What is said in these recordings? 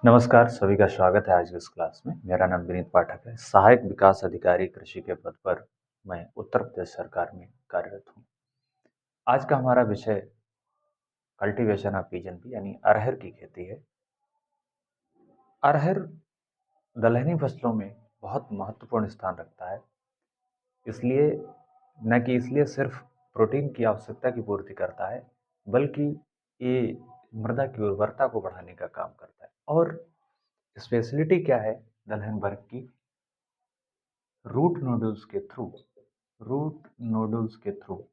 नमस्कार, सभी का स्वागत है आज की इस क्लास में। मेरा नाम विनीत पाठक है। सहायक विकास अधिकारी कृषि के पद पर मैं उत्तर प्रदेश सरकार में कार्यरत हूँ। आज का हमारा विषय कल्टीवेशन ऑफ पिजन पी यानी अरहर की खेती है। अरहर दलहनी फसलों में बहुत महत्वपूर्ण स्थान रखता है। इसलिए न कि इसलिए सिर्फ प्रोटीन की आवश्यकता की पूर्ति करता है, बल्कि ये मृदा की उर्वरता को बढ़ाने का काम करता है। और स्पेशलिटी क्या है दलहन वर्ग की? रूट नोडल्स के थ्रू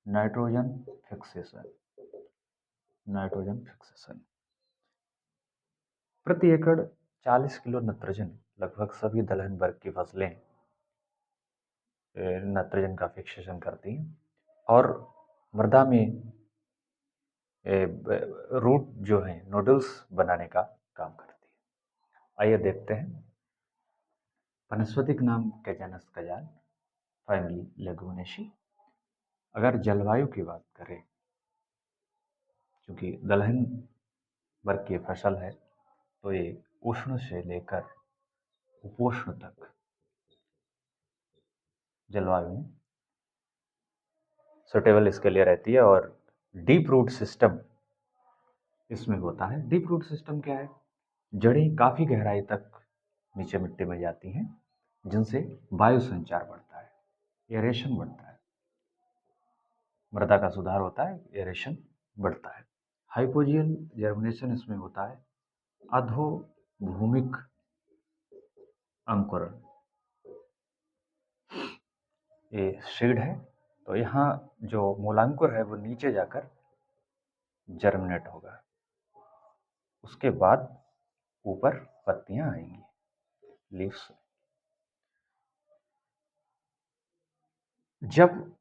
नाइट्रोजन फिक्सेशन प्रति एकड़ 40 किलो नाइट्रोजन लगभग सभी दलहन वर्ग की फसलें नाइट्रोजन का फिक्सेशन करती हैं और मृदा में रूट जो है नोडल्स बनाने का काम करती है। आइए देखते हैं। वनस्पतिक नाम कैजानस कजाल, फैमिली लेगुमिनेसी। अगर जलवायु की बात करें, क्योंकि दलहन वर्ग की फसल है, तो ये उष्ण से लेकर उपोष्ण तक जलवायु में सुटेबल इसके लिए रहती है। और डीप रूट सिस्टम इसमें होता है। डीप रूट सिस्टम क्या है? जड़ें काफ़ी गहराई तक नीचे मिट्टी में जाती हैं, जिनसे वायु संचार बढ़ता है, एरेशन बढ़ता है, मृदा का सुधार होता है, एरेशन बढ़ता है। हाइपोजियल जर्मिनेशन इसमें होता है। अधोभूमिक अंकुरण, ये सीड है, तो यहाँ जो मूलांकुर है वो नीचे जाकर जर्मिनेट होगा। उसके बाद ऊपर पत्तियां आएंगी, लीव्स। जब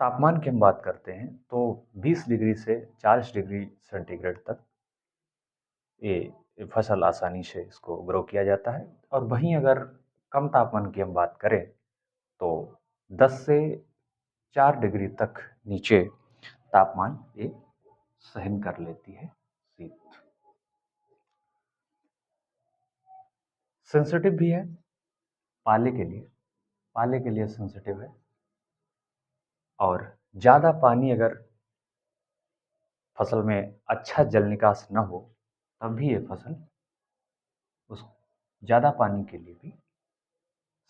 तापमान की हम बात करते हैं तो 20 डिग्री से 40 डिग्री सेंटीग्रेड तक ये फसल आसानी से इसको ग्रो किया जाता है। और वहीं अगर कम तापमान की हम बात करें तो 10 से 4 डिग्री तक नीचे तापमान ये सहन कर लेती है शीत। सेंसिटिव भी है पाले के लिए सेंसिटिव है। और ज़्यादा पानी अगर फसल में अच्छा जल निकास न हो तब भी ये फसल उस ज़्यादा पानी के लिए भी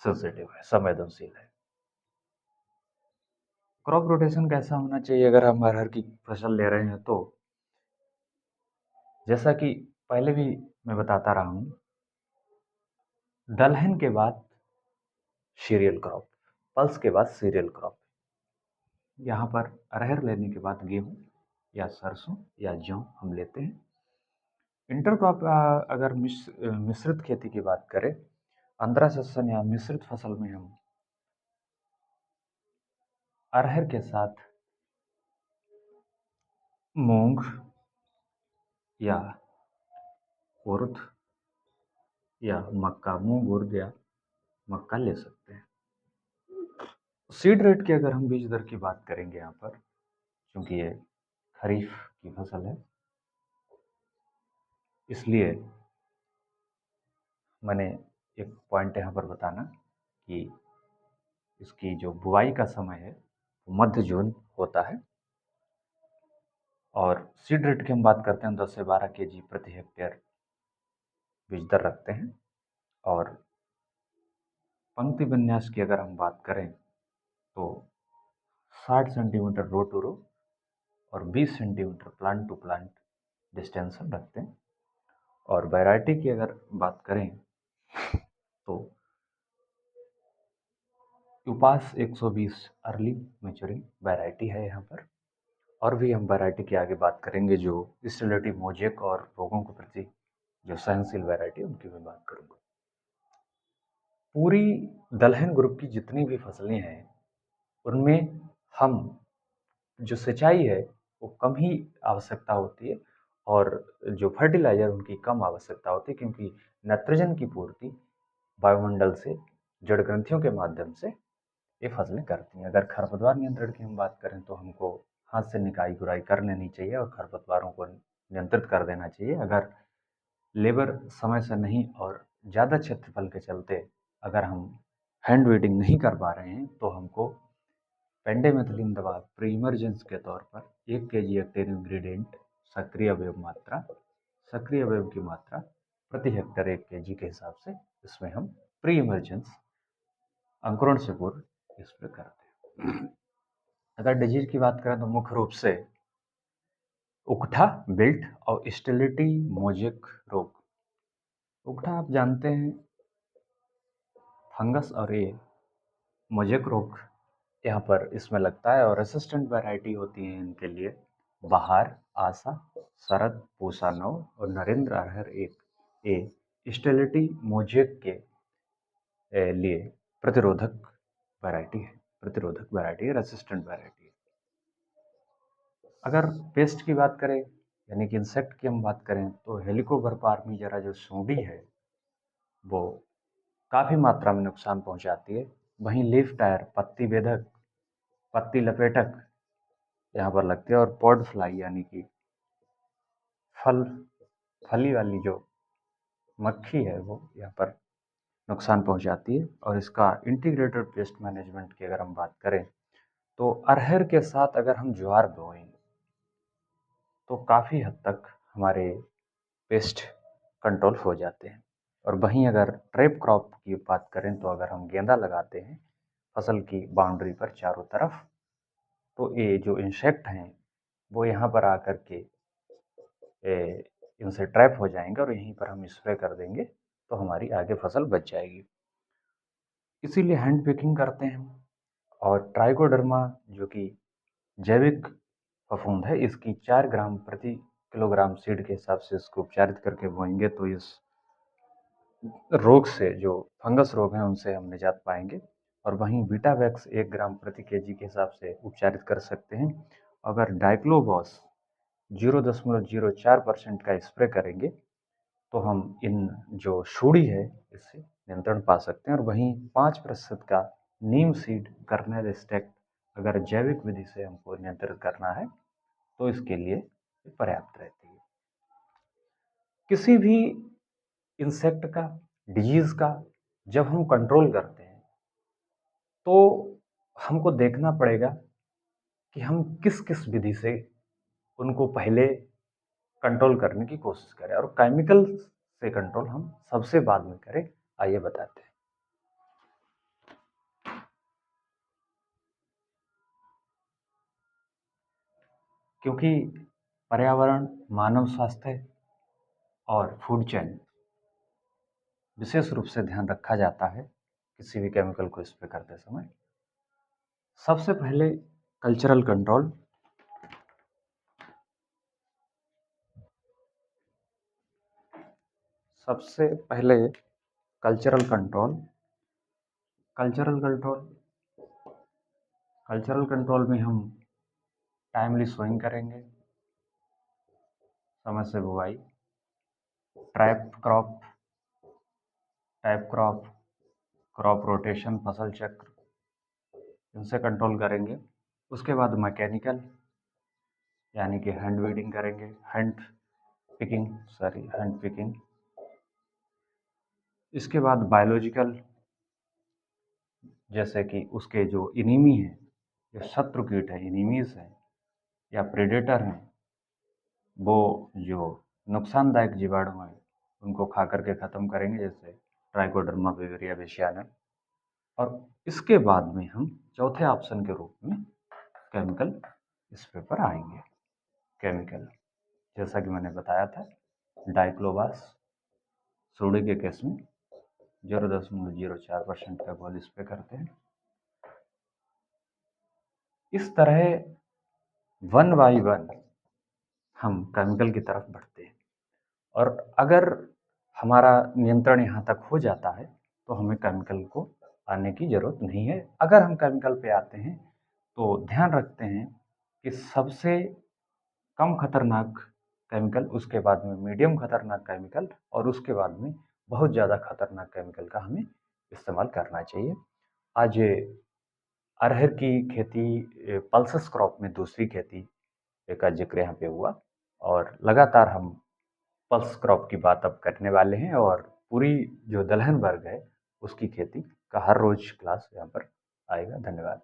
सेंसिटिव है, संवेदनशील है। क्रॉप रोटेशन कैसा होना चाहिए अगर हम अरहर की फसल ले रहे हैं तो? जैसा कि पहले भी मैं बताता रहा हूँ, दलहन के बाद सीरियल क्रॉप, पल्स के बाद सीरियल क्रॉप। यहाँ पर अरहर लेने के बाद गेहूँ या सरसों या जौ हम लेते हैं। इंटरक्रॉप अगर मिश्रित खेती की बात करें, अंतरा सेशन या मिश्रित फसल में हम अरहर के साथ मूंग या उर्द या मक्का, मूंग उर्द या मक्का ले सकते हैं। सीड रेट की अगर हम बीज दर की बात करेंगे यहाँ पर, क्योंकि ये खरीफ की फसल है, इसलिए मैंने एक पॉइंट यहाँ पर बताना कि इसकी जो बुआई का समय है वो मध्य जून होता है। और सीड रेट की हम बात करते हैं 10 से 12 केजी प्रति हेक्टेयर बीज दर रखते हैं। और पंक्ति विन्यास की अगर हम बात करें तो 60 सेंटीमीटर रो टू रो और 20 centimetre plant to plant distance हम रखते हैं। और वैरायटी की अगर बात करें तो उपास 120 अर्ली मैच्योरिंग वैरायटी है यहाँ पर। और भी हम वैरायटी की आगे बात करेंगे जो इस रिलेटिव मोजेक और रोगों के प्रति जो सहनशील वैरायटी है उनकी मैं बात करूँगा। पूरी दलहन ग्रुप की जितनी भी फसलें हैं उनमें हम जो सिंचाई है वो कम ही आवश्यकता होती है और जो फर्टिलाइज़र उनकी कम आवश्यकता होती है, क्योंकि नाइट्रोजन की पूर्ति वायुमंडल से जड़ ग्रंथियों के माध्यम से ये फसलें करती हैं। अगर खरपतवार नियंत्रण की हम बात करें तो हमको हाथ से निकाई गुड़ाई कर लेनी चाहिए और खरपतवारों को नियंत्रित कर देना चाहिए। अगर लेबर समय से नहीं और ज़्यादा क्षेत्रफल के चलते अगर हम हैंड वीडिंग नहीं कर पा रहे हैं तो हमको पेंडेमेथिलिन दवा प्री इमरजेंस के तौर पर 1 kg एक्टिव इंग्रेडिएंट सक्रिय अवयव की मात्रा प्रति हेक्टेयर 1 kg के हिसाब से इसमें हम प्री इमरजेंस अंकुरण से पूर्व स्प्रे करते हैं। अगर डिजीज की बात करें तो मुख्य रूप से उकठा, बिल्ट और स्टेलिटी मोजेक रोग। उकठा आप जानते हैं फंगस और ये मोजेक रोग यहाँ पर इसमें लगता है और रेसिस्टेंट वैरायटी होती है इनके लिए बहार, आशा, शरद, पूसा नौ और नरेंद्र अरहर एक ए स्टेलिटी मोजेक के लिए प्रतिरोधक वैरायटी है, रेसिस्टेंट वैरायटी है। अगर पेस्ट की बात करें यानी कि इंसेक्ट की हम बात करें तो हेलिकोबर्पा आर्मीजेरा जो सूंडी है वो काफ़ी मात्रा में नुकसान पहुंचाती है। वहीं लीफ टायर, पत्ती बेधक, पत्ती लपेटक यहाँ पर लगती है और पॉड फ्लाई यानी कि फली वाली जो मक्खी है वो यहाँ पर नुकसान पहुंचाती है। और इसका इंटीग्रेटेड पेस्ट मैनेजमेंट की अगर हम बात करें तो अरहर के साथ अगर हम ज्वार बोएं तो काफ़ी हद तक हमारे पेस्ट कंट्रोल हो जाते हैं। और वहीं अगर ट्रैप क्रॉप की बात करें तो अगर हम गेंदा लगाते हैं फसल की बाउंड्री पर चारों तरफ तो ये जो इंसेक्ट हैं वो यहाँ पर आकर के इनसे ट्रैप हो जाएंगे और यहीं पर हम स्प्रे कर देंगे तो हमारी आगे फसल बच जाएगी। इसीलिए हैंड पिकिंग करते हैं। और ट्राइकोडर्मा जो कि जैविक फफूंद है इसकी 4 ग्राम प्रति किलोग्राम सीड के हिसाब से इसको उपचारित करके बोएंगे तो इस रोग से जो फंगस रोग हैं उनसे हम निजात पाएंगे। और वहीं बीटावैक्स 1 ग्राम प्रति केजी के हिसाब से उपचारित कर सकते हैं। अगर डाइक्लोबॉस 0.04% का स्प्रे करेंगे तो हम इन जो सूड़ी है इससे नियंत्रण पा सकते हैं। और वहीं 5% का नीम सीड कर्नेल स्टेक अगर जैविक विधि से हमको नियंत्रित करना है तो इसके लिए पर्याप्त रहती है। किसी भी इंसेक्ट का, डिजीज का जब हम कंट्रोल करते हैं तो हमको देखना पड़ेगा कि हम किस किस विधि से उनको पहले कंट्रोल करने की कोशिश करें और केमिकल से कंट्रोल हम सबसे बाद में करें। आइए बताते हैं। क्योंकि पर्यावरण, मानव स्वास्थ्य और फूड चेन विशेष रूप से ध्यान रखा जाता है किसी भी केमिकल को स्प्रे करते समय। सबसे पहले कल्चरल कंट्रोल। सबसे पहले कल्चरल कंट्रोल में हम टाइमली सोइंग करेंगे, समय से बुआई, ट्रैप क्रॉप, क्रॉप रोटेशन, फसल चक्र, इनसे कंट्रोल करेंगे। उसके बाद मैकेनिकल यानी कि हैंड वीडिंग करेंगे, हैंड पिकिंग। इसके बाद बायोलॉजिकल जैसे कि उसके जो इनिमी हैं, जो शत्रु कीट हैं, इनिमीज हैं या प्रेडेटर हैं, वो जो नुकसानदायक जीवाणु हैं उनको खा करके ख़त्म करेंगे जैसे ट्राइकोडर्मा विवरिया बेसियाना। और इसके बाद में हम चौथे ऑप्शन के रूप में केमिकल स्प्रे पर आएंगे। केमिकल जैसा कि मैंने बताया था डाइक्लोबास सूड़ी के केस में 0.04% का घोल स्प्रे करते हैं। इस तरह 1 बाई 1 हम केमिकल की तरफ बढ़ते हैं। और अगर हमारा नियंत्रण यहाँ तक हो जाता है तो हमें केमिकल को आने की ज़रूरत नहीं है। अगर हम केमिकल पे आते हैं तो ध्यान रखते हैं कि सबसे कम खतरनाक केमिकल, उसके बाद में मीडियम खतरनाक केमिकल और उसके बाद में बहुत ज़्यादा खतरनाक केमिकल का हमें इस्तेमाल करना चाहिए। आज अरहर की खेती पल्सेस क्रॉप में दूसरी खेती का जिक्र यहाँ पे हुआ और लगातार हम पल्स क्रॉप की बात अब करने वाले हैं और पूरी जो दलहन वर्ग है, उसकी खेती का हर रोज़ क्लास यहाँ पर आएगा। धन्यवाद।